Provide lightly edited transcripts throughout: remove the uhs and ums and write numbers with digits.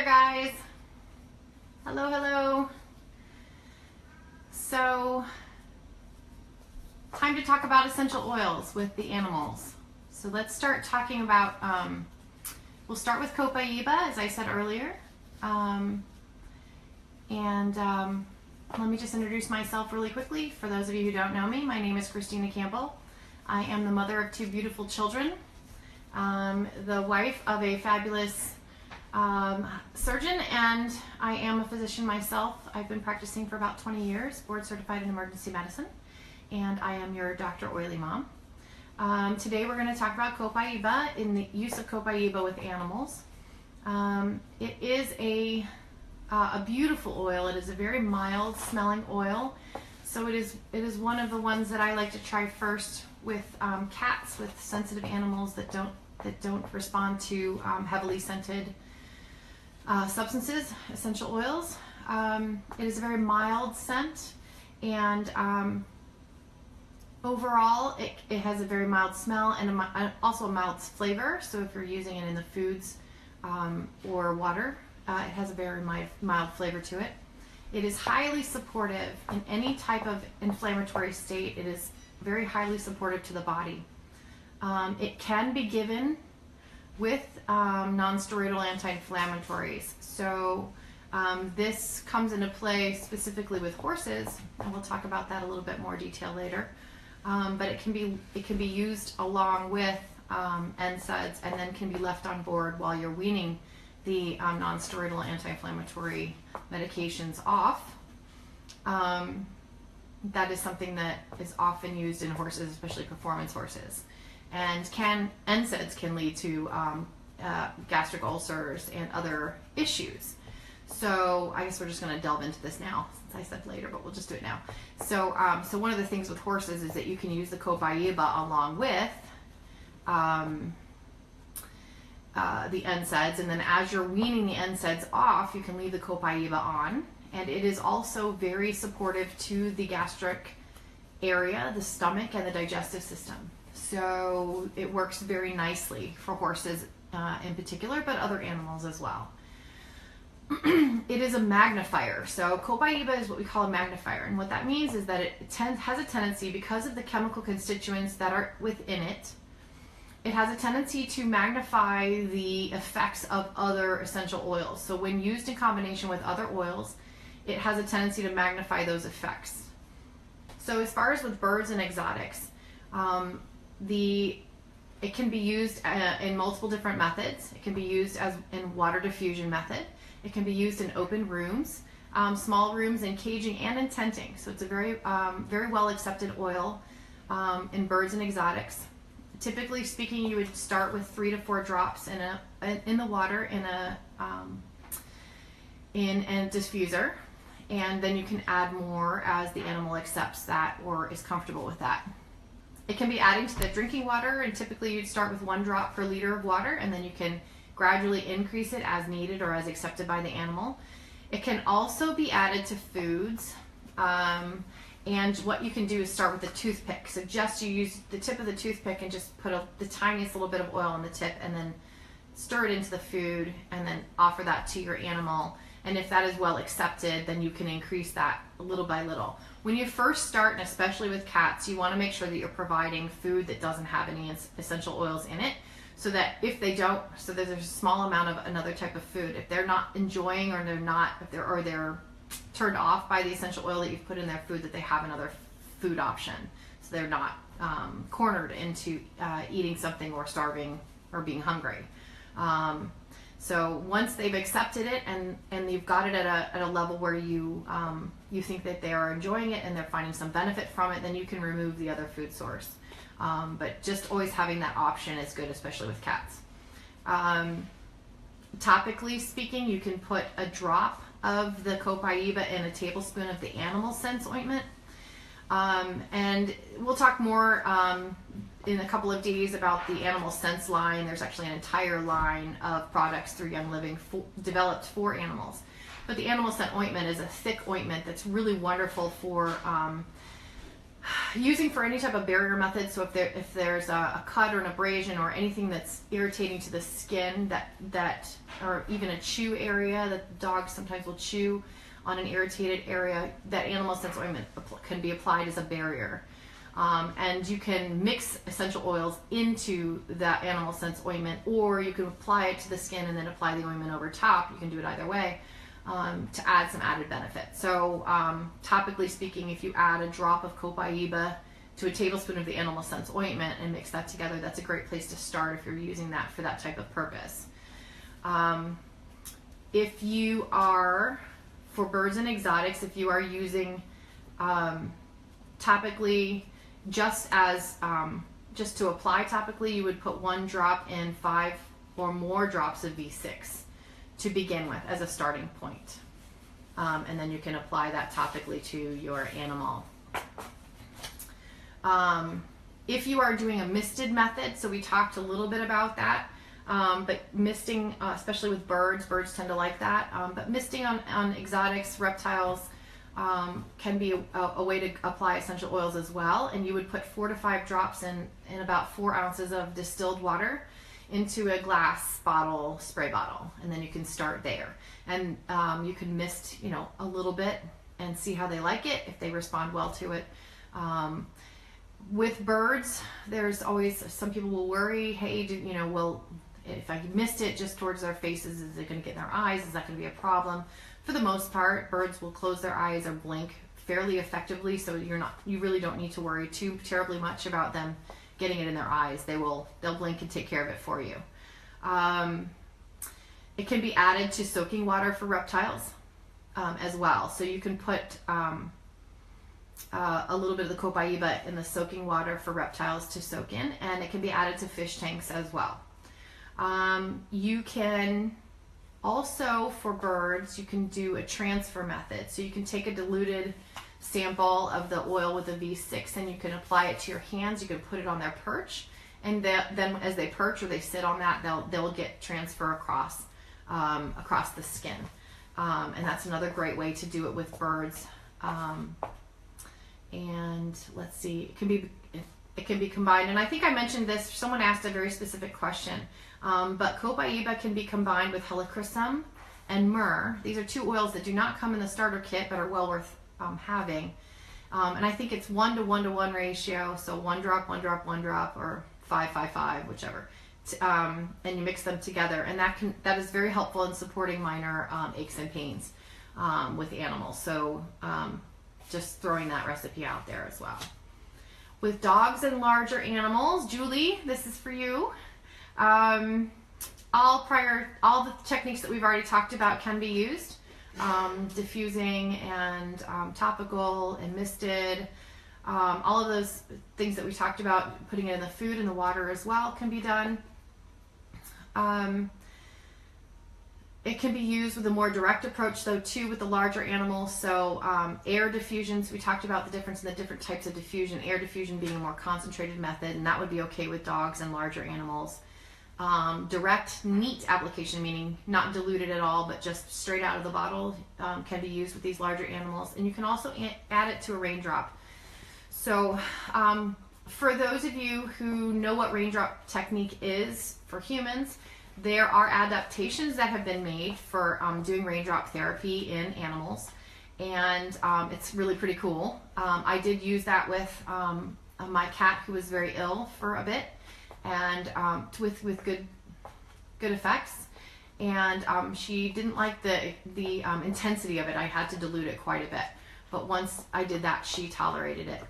there, guys. Hello, hello. So, time to talk about essential oils with the animals. So let's start talking about, we'll start with Copaiba, as I said earlier. Let me just introduce myself really quickly. For those of you who don't know me, my name is Christina Campbell. I am the mother of two beautiful children, the wife of a fabulous surgeon, and I am a physician myself. I've been practicing for about 20 years, board certified in emergency medicine, and I am your DrOilyMom. Today we're going to talk about Copaiba and the use of Copaiba with animals. It is a beautiful oil. It is a very mild smelling oil, so it is one of the ones that I like to try first with cats, with sensitive animals that don't respond to heavily scented substances, essential oils. It is a very mild scent, and overall it has a very mild smell and also a mild flavor. So if you're using it in the foods or water, it has a very mild flavor to it. It is highly supportive in any type of inflammatory state. It is very highly supportive to the body. It can be given with non-steroidal anti-inflammatories. So this comes into play specifically with horses, and we'll talk about that a little bit more detail later. But it can be used along with NSAIDs, and then can be left on board while you're weaning the non-steroidal anti-inflammatory medications off. That is something that is often used in horses, especially performance horses. And NSAIDs can lead to gastric ulcers and other issues. So I guess we're just going to delve into this now, since I said later, but we'll just do it now. So one of the things with horses is that you can use the Copaiba along with the NSAIDs, and then as you're weaning the NSAIDs off, you can leave the Copaiba on. And it is also very supportive to the gastric area, the stomach, and the digestive system. So it works very nicely for horses in particular, but other animals as well. It is a magnifier. So Copaiba is what we call a magnifier, and what that means is that it has a tendency, because of the chemical constituents that are within it, it has a tendency to magnify the effects of other essential oils. So when used in combination with other oils, it has a tendency to magnify those effects. So as far as with birds and exotics, it can be used in multiple different methods. It can be used as in water diffusion method. It can be used in open rooms, small rooms, in caging, and in tenting. So it's a very well accepted oil in birds and exotics. Typically speaking, you would start with 3 to 4 drops in the water in a diffuser, and then you can add more as the animal accepts that or is comfortable with that. It can be adding to the drinking water, and typically you'd start with 1 drop per liter of water, and then you can gradually increase it as needed or as accepted by the animal. It can also be added to foods, and what you can do is start with a toothpick. So just you use the tip of the toothpick and just put the tiniest little bit of oil on the tip, and then stir it into the food, and then offer that to your animal. And if that is well accepted, then you can increase that little by little. When you first start, and especially with cats, you want to make sure that you're providing food that doesn't have any essential oils in it, so that if they don't, so that there's a small amount of another type of food. If they're not enjoying, or they're turned off by the essential oil that you've put in their food, that they have another food option, so they're not cornered into eating something or starving or being hungry. So once they've accepted it and you've got it at a level where you think that they are enjoying it and they're finding some benefit from it, then you can remove the other food source. But just always having that option is good, especially with cats. Topically speaking, you can put a drop of the Copaiba in a tablespoon of the animal sense ointment. And we'll talk more in a couple of days about the animal sense line. There's actually an entire line of products through Young Living developed for animals. But the animal scent ointment is a thick ointment that's really wonderful for Using for any type of barrier method, so if there's a cut or an abrasion or anything that's irritating to the skin, or even a chew area that the dog sometimes will chew on an irritated area, that animal sense ointment can be applied as a barrier. And you can mix essential oils into that animal sense ointment, or you can apply it to the skin and then apply the ointment over top. You can do it either way. To add some added benefit. So topically speaking, if you add a drop of Copaiba to a tablespoon of the animal sense ointment and mix that together, that's a great place to start if you're using that for that type of purpose. If you are, for birds and exotics, if you are using topically, just to apply topically, you would put 1 drop in 5 or more drops of V6 to begin with as a starting point. And then you can apply that topically to your animal. If you are doing a misted method, so we talked a little bit about that, but misting, especially with birds tend to like that, but misting on exotics, reptiles, can be a way to apply essential oils as well. And you would put 4 to 5 drops in about 4 ounces of distilled water into a glass bottle, spray bottle, and then you can start there. And you can mist, a little bit and see how they like it, if they respond well to it. With birds, there's always, some people will worry, hey, if I mist it just towards their faces, is it going to get in their eyes? Is that going to be a problem? For the most part, birds will close their eyes or blink fairly effectively, so you really don't need to worry too terribly much about them getting it in their eyes. They'll blink and take care of it for you. It can be added to soaking water for reptiles as well. So you can put a little bit of the Copaiba in the soaking water for reptiles to soak in, and it can be added to fish tanks as well. You can also, for birds, you can do a transfer method. So you can take a diluted sample of the oil with the V6 and you can apply it to your hands. You can put it on their perch, and then as they perch or they sit on that, they'll get transfer across the skin. And that's another great way to do it with birds. And let's see, it can be combined. And I think I mentioned this, someone asked a very specific question, but Copaiba can be combined with helichrysum and myrrh. These are 2 oils that do not come in the starter kit but are well worth having. And I think it's 1 to 1 to 1 ratio, so 1 drop, 1 drop, 1 drop, or 5, 5, 5, whichever. And you mix them together, and that is very helpful in supporting minor aches and pains with animals. So just throwing that recipe out there as well. With dogs and larger animals, Julie, this is for you. All the techniques that we've already talked about can be used. Diffusing and topical and misted, all of those things that we talked about, putting it in the food and the water as well, can be done. It can be used with a more direct approach though too with the larger animals. So air diffusions, we talked about the difference in the different types of diffusion, air diffusion being a more concentrated method, and that would be okay with dogs and larger animals. Direct neat application, meaning not diluted at all but just straight out of the bottle, can be used with these larger animals. And you can also add it to a raindrop. So for those of you who know what raindrop technique is for humans, there are adaptations that have been made for doing raindrop therapy in animals, and it's really pretty cool. I did use that with my cat who was very ill for a bit, and with good effects. And she didn't like the intensity of it. I had to dilute it quite a bit, but once I did that, she tolerated it.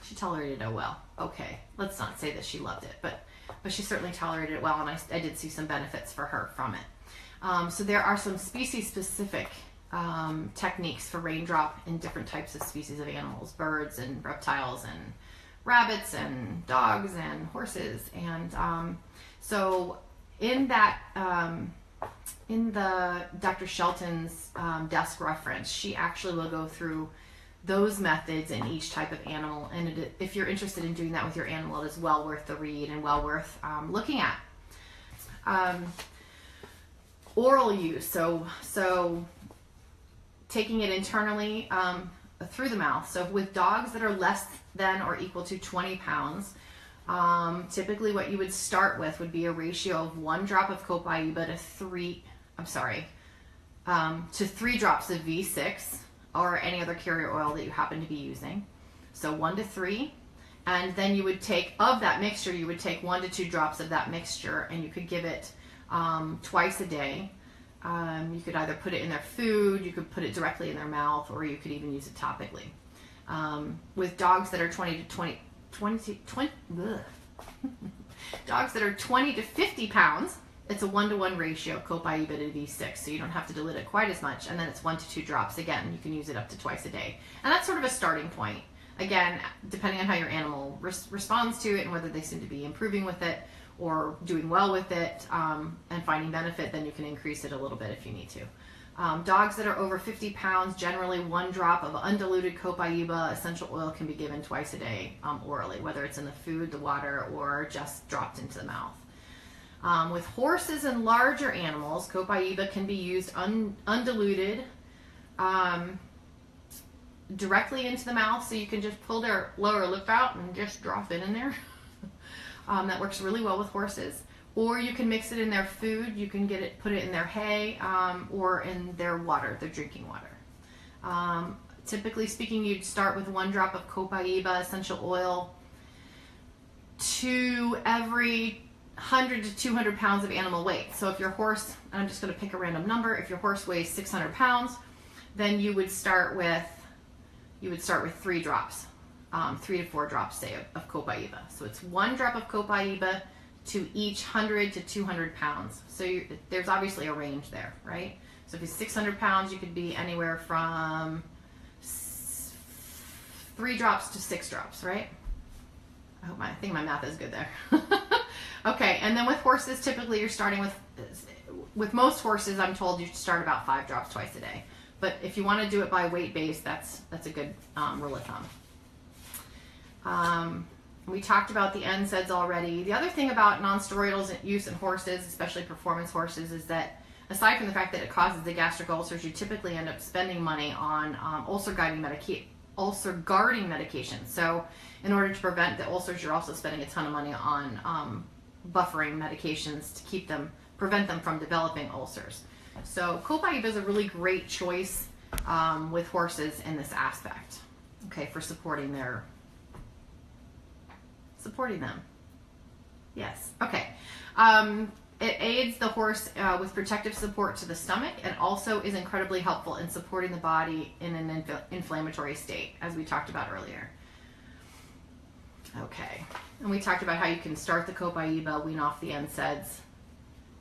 She tolerated it well. Okay, let's not say that she loved it, but she certainly tolerated it well, and I did see some benefits for her from it. So there are some species-specific techniques for raindrop in different types of species of animals, birds and reptiles and rabbits and dogs and horses. And so in that, in the Dr. Shelton's desk reference, she actually will go through those methods in each type of animal, and if you're interested in doing that with your animal, it is well worth the read and well worth looking at. Oral use, so taking it internally, through the mouth. So with dogs that are less than or equal to 20 pounds, typically what you would start with would be a ratio of 1 drop of Copaiba to 3 drops of V6 or any other carrier oil that you happen to be using. So 1 to 3. And then you would take, of that mixture, you would take 1 to 2 drops of that mixture, and you could give it twice a day. You could either put it in their food, you could put it directly in their mouth, or you could even use it topically. With dogs that are 20 to 50 pounds, it's a 1-to-1 ratio, Copaiba to V6, so you don't have to dilute it quite as much, and then it's 1 to 2 drops. Again, you can use it up to twice a day. And that's sort of a starting point. Again, depending on how your animal responds to it and whether they seem to be improving with it or doing well with it and finding benefit, then you can increase it a little bit if you need to. Dogs that are over 50 pounds, generally 1 drop of undiluted Copaiba essential oil can be given twice a day orally, whether it's in the food, the water, or just dropped into the mouth. With horses and larger animals, Copaiba can be used undiluted directly into the mouth, so you can just pull their lower lip out and just drop it in there. That works really well with horses. Or you can mix it in their food. You can put it in their hay or in their water, their drinking water. Typically speaking, you'd start with 1 drop of Copaiba essential oil to every 100 to 200 pounds of animal weight. So if your horse, and I'm just going to pick a random number, if your horse weighs 600 pounds, then you would start with 3 drops, 3 to 4 drops, say, of Copaiba. So it's 1 drop of Copaiba to each 100 to 200 pounds. So there's obviously a range there, right? So if he's 600 pounds, you could be anywhere from 3 drops to 6 drops, right? I think my math is good there. Okay, and then with horses, typically you're starting with most horses, I'm told you should start about 5 drops twice a day. But if you want to do it by weight base, that's a good rule of thumb. We talked about the NSAIDs already. The other thing about non-steroidals use in horses, especially performance horses, is that aside from the fact that it causes the gastric ulcers, you typically end up spending money on ulcer guarding medication. So in order to prevent the ulcers, you're also spending a ton of money on buffering medications to prevent them from developing ulcers. So Copaiba is a really great choice with horses in this aspect, okay, for supporting them. Yes, okay. It aids the horse with protective support to the stomach and also is incredibly helpful in supporting the body in an inflammatory state, as we talked about earlier. Okay, and we talked about how you can start the Copaiba, wean off the NSAIDs,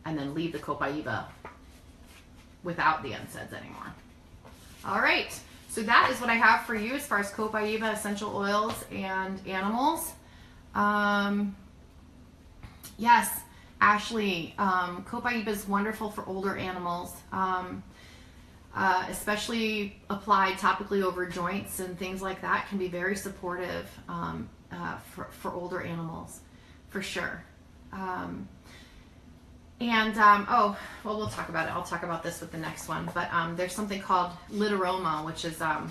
and then leave the Copaiba without the NSAIDs anymore. All right, so that is what I have for you as far as Copaiba essential oils and animals. Yes, Ashley, Copaiba is wonderful for older animals, especially applied topically over joints and things like that can be very supportive for older animals, for sure. Oh, well, we'll talk about it. I'll talk about this with the next one. But there's something called litter-oma, which is a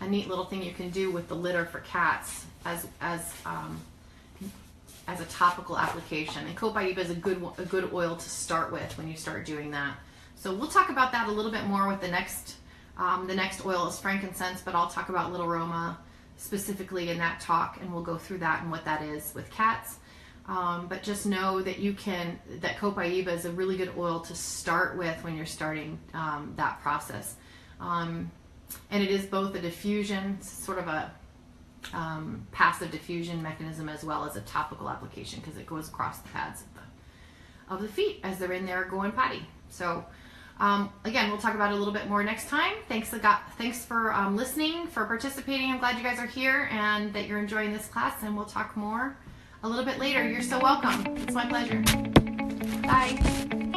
neat little thing you can do with the litter for cats as a topical application. And Copaiba is a good oil to start with when you start doing that. So we'll talk about that a little bit more with the next oil is frankincense, but I'll talk about litter-oma specifically in that talk, and we'll go through that and what that is with cats. But just know that that Copaiba is a really good oil to start with when you're starting that process. And it is both a diffusion, sort of a passive diffusion mechanism, as well as a topical application, because it goes across the pads of the feet as they're in there going potty. So again, we'll talk about it a little bit more next time. Thanks for listening, for participating. I'm glad you guys are here and that you're enjoying this class, and we'll talk more a little bit later. You're so welcome. It's my pleasure. Bye.